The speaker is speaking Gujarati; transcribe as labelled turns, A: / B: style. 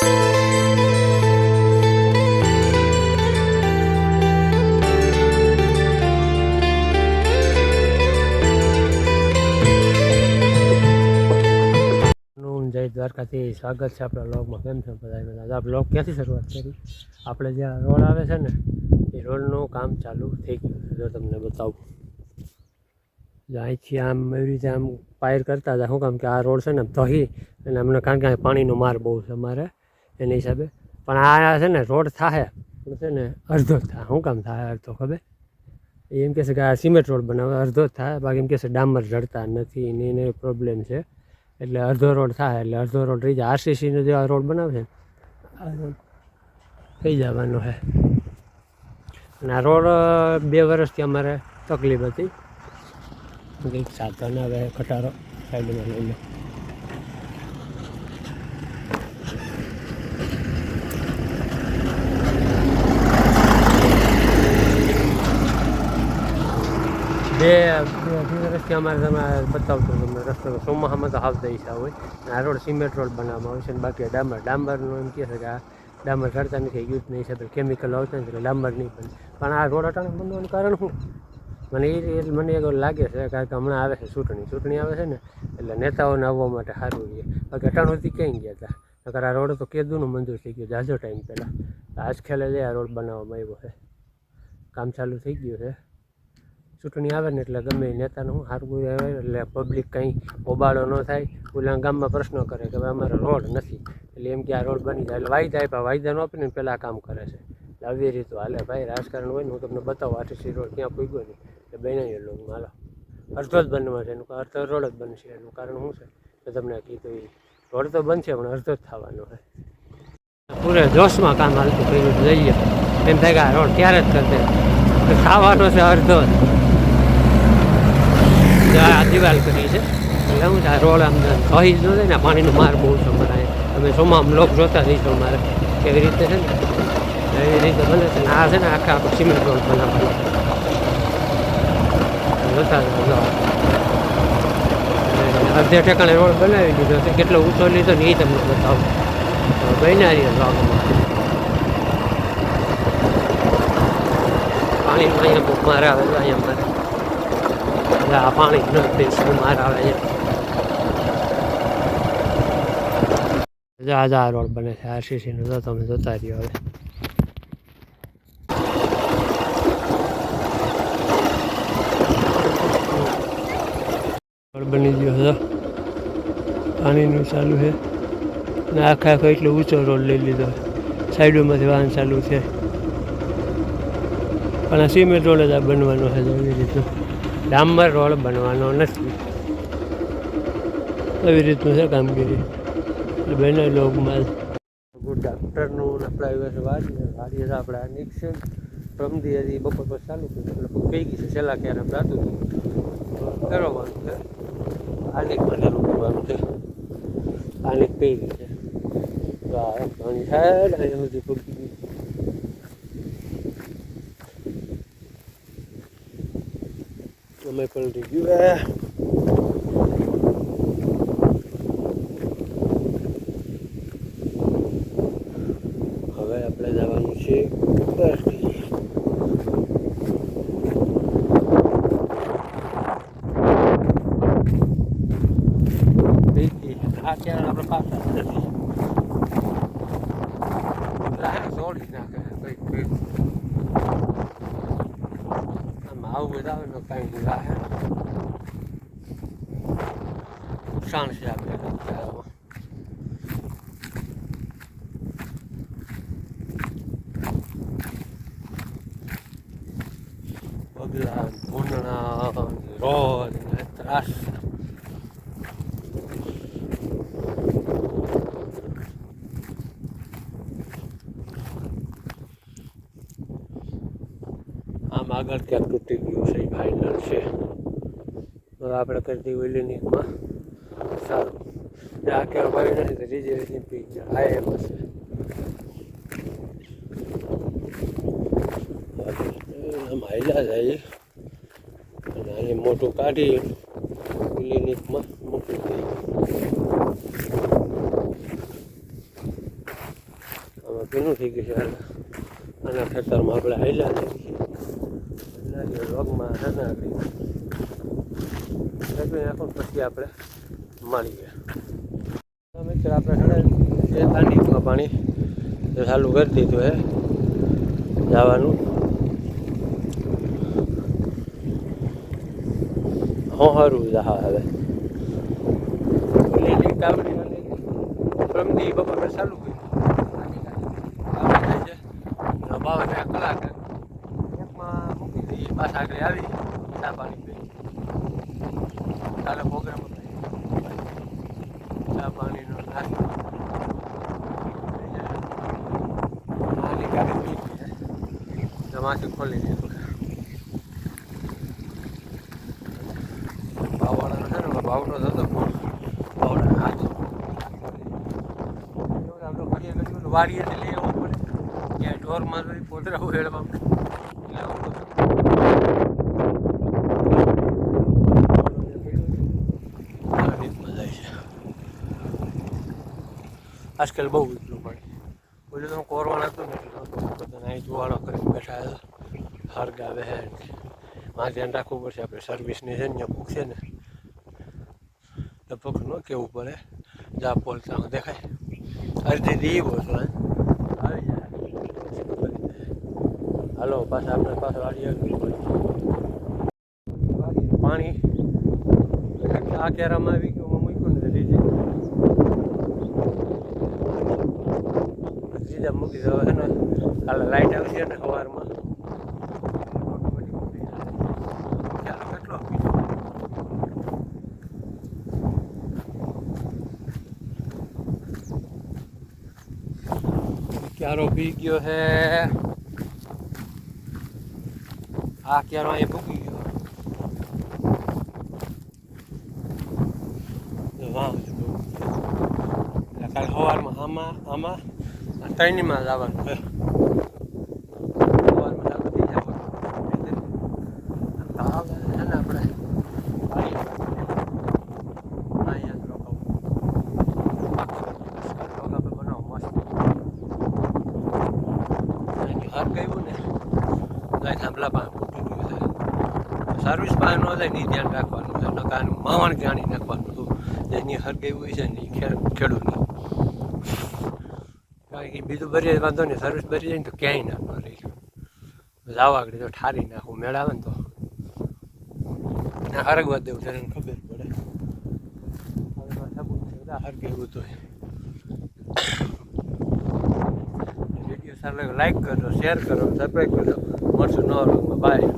A: જય દ્વારકાથી સ્વાગત છે આપણા વ્લોગમાં. કેમ છે બધા? આ વ્લોગ ક્યાંથી શરૂઆત કરી? આપણે જ્યાં રોડ આવે છે ને એ રોડનું કામ ચાલુ થઈ ગયું છે. જો તમને બતાવું, અહીંથી આમ એવી રીતે આમ પાયર કરતા હતા. શું કામ કે આ રોડ છે ને તહી અને અમને કારણ કે પાણીનો માર બહુ છે અમારે એના હિસાબે. પણ આ છે ને રોડ થાય પણ છે ને અડધો જ થાય. શું કામ થાય અડધો ખબર? એમ કહેશે કે આ સિમેન્ટ રોડ બનાવે, અડધો જ થાય. બાકી એમ કહેશે ડામર જડતા નથી એને પ્રોબ્લેમ છે એટલે અડધો રોડ થાય. એટલે અડધો રોડ રહી જાય. આરસીસીનો જે આ રોડ બનાવશે આ રોડ થઈ જવાનો છે. અને આ રોડ 2 વર્ષથી અમારે તકલીફ હતી. કંઈક સાધન આવે ખટારો સાઈડમાં લઈ લે. બે વર્ષથી અમારે તમે બતાવતો તમને રસ્તો ચોમાસામાં તો આવતા હિસાબ હોય. આ રોડ સિમેન્ટ રોડ બનાવવામાં આવે છે. અને બાકી ડામરનું એમ કહે છે કે આ ડામર ચડતા નથી, યુદ્ધના હિસાબે કેમિકલ આવતા નથી એટલે ડામર નહીં બને. પણ આ રોડ અટાણે બનવાનું કારણ શું? મને એવું લાગે છે કારણ કે હમણાં આવે છે ચૂંટણી આવે છે ને એટલે નેતાઓને આવવા માટે સારું રહીએ. બાકી અટાણુંથી ક્યાંય ગયા હતા. નકર આ રોડ તો કેદુનું મંજૂર થઈ ગયું જાજો ટાઈમ પહેલાં. આજ ખેલે આ રોડ બનાવવામાં આવ્યો છે. કામ ચાલુ થઈ ગયું છે. ચૂંટણી આવે ને એટલે ગમે નેતાનું શું સારું આવે એટલે પબ્લિક કંઈ હોબાળો ન થાય. ઓલા ગામમાં પ્રશ્નો કરે કે ભાઈ અમારે રોડ નથી એટલે એમ કે આ રોડ બની જાય એટલે વાયદા આપ્યા. વાયદા ન આપીને પહેલાં કામ કરે છે. આવી રીતે હાલે ભાઈ. રાજકારણ હોય ને હું તમને બતાવું આરટીસી રોડ ક્યાં પૂગ્યો નહીં એટલે બનાવીએ લોકો હાલો. અડધો જ બનવા છે એનું અડધો રોડ જ બનશે. એનું કારણ શું છે તો તમને કીધું એ રોડ તો બનશે પણ અડધો જ થવાનો છે. પૂરે જોશમાં કામ હાલતું કર્યું જઈએ એમ થાય કે આ રોડ ક્યારે જ કરશે ખાવાનો છે અડધો જ. આ દિવાલ કરી છે એટલે શું છે રોડ આમ કહી જ ન થાય ને. પાણીનો માર બહુ છે અમારે. તમે સોમાં લોક જોતા રહીશો અમારે કેવી રીતે છે ને એવી રીતે બને છે. આ છે ને આખા સિમેન્ટ રોડ બનાવવાનો જોતા અડધે ઠેકાણે રોડ બનાવી દીધો છે. કેટલો ઊંચો લીધો ને એ તમને બતાવો. બનાવી ભાગમાં પાણીમાં અહીંયા બહુ માર આવે છે. અહીંયા મારે આ પાણી નથી માર આવે છે. આ રોડ બને છે આરસીસીનો. તો તમે જોતા રહ્યો હવે. રોડ બની ગયો હતો. પાણીનું ચાલુ છે ને આખો એટલો ઊંચો રોડ લઈ લીધો. સાઈડોમાંથી વાહન ચાલુ છે પણ આ સિમેન્ટ રોડ જ આ બનવાનો છે. એવી રીતનું ડામર રોડ બનવાનો નથી. એવી રીતનું છે કામગીરી. એટલે બને લોકમાં ગુડ આફ્ટરનૂન. આપણે વાડીએ તો આપણે આ નિક્ષેપ રમદી હતી બપોર પર ચાલુ કર્યું એટલે પી ગઈ છે. છેલ્લા ક્યારે રાતું કરવાનું છે. આલિક બનેલું કરવાનું છે. આલિક પી ગઈ છે. પાણી થાય અહીંયા સુધી પૂકી ગઈ. અમે પલટી ગયું. હવે આપણે જવાનું છે અત્યારે આપણે પાછા નથી જોડી નાખે કંઈક આમ આવું બધા આવે ને કંઈક રાહે નુકસાન છે આપણે પગલા ભૂંડણા રોડ ત્રાસ. આમ આગળ ક્યાંક તૂટી ગયું છે ફાઇનલ છે. હવે આપણે કરી દઈએ ઓઇલિનિકમાં સારું. આ કેવા ભાઈ નથી તો રીઝે પી ગયા. આ એમ હશે આમ હાઈલા જાય અને અહીં મોટું કાઢી ક્લિનિકમાં મૂકી દઈએ. ભીનું થઈ ગયું છે હાલ આના ખેતરમાં આપણે હાલ્યા થઈ ગઈ રોગમાં નાખી નાખો પછી આપણે મળીએ મિત્ર આપણે જે કાંડીમાં પાણી ચાલુ કરી દીધું હે જવાનું સારું જા હવે લીલી કાવડી પ્રમદી બપોરે ચાલુ કર્યું છે 52 કલાક એકમાં મૂકી દઈએ પાછા આગળ આવી ચા પાણી પી કાલે પ્રોગ્રામ ચા પાણીનો નાસ્તો નાની ગાડી પી જમાથી ખોલી દીધું બાવળાનો છે ને બાવડો થતો બાવડા હાથ આપણે ઘડીએ ઘડી વાડીએથી લઈ આવવું પડે ત્યાં ઢોરમાં જોઈ પોતરાવું હેળવા આજકાલ બહુ એટલું પડે બોલે તો કોરવાના હતું ને અહીં જુવાળો કરીને બેઠા હરગાવે હે માં ધ્યાન રાખવું પડશે આપણે સર્વિસની છે ને ત્યાં પૂછશે ને લગભગ ન કહેવું પડે જા પોલતા દેખાય અડધી દીવો છો આવી જાય હાલો પાછા આપણે પાછળ વાળી પાણી આ કેરામાં આવી ગયું મૂક્યું ને લીધે સીધા મૂકી દો છે ને કાલે લાઇટ આવશે ને સવારમાં કેટલો ક્યારો પી ગયો છે આ ક્યારો અહીંયા ભૂકી ગયો વાહ કાલે સવારમાં આમાં ત્રણમાં જવાનું છે સવારમાં જવું છે ને આપણે બનાવો મસ્ત હર ગયું ને થાંભલા પાસે સર્વિસ પાસે ન થાય નહીં ધ્યાન રાખવાનું છે નકાનું માવણ જાણી નાખવાનું હતું જેની હર ગયું હોય છે ને ખેડૂતની કારણ કે બીજું ભરી વાંધો નહીં સર્વિસ ભરી જાય ને તો ક્યાંય નાખવા રહી જાવ આગળ તો ઠારી નાખવું મેળાવે ને તો હરગવા દેવું છે ખબર પડે હર ગયું તો વિડીયો સારો લાઈક કરો શેર કરો સબસ્ક્રાઈબ કરો મળશું નવા વ્લોગમાં બાય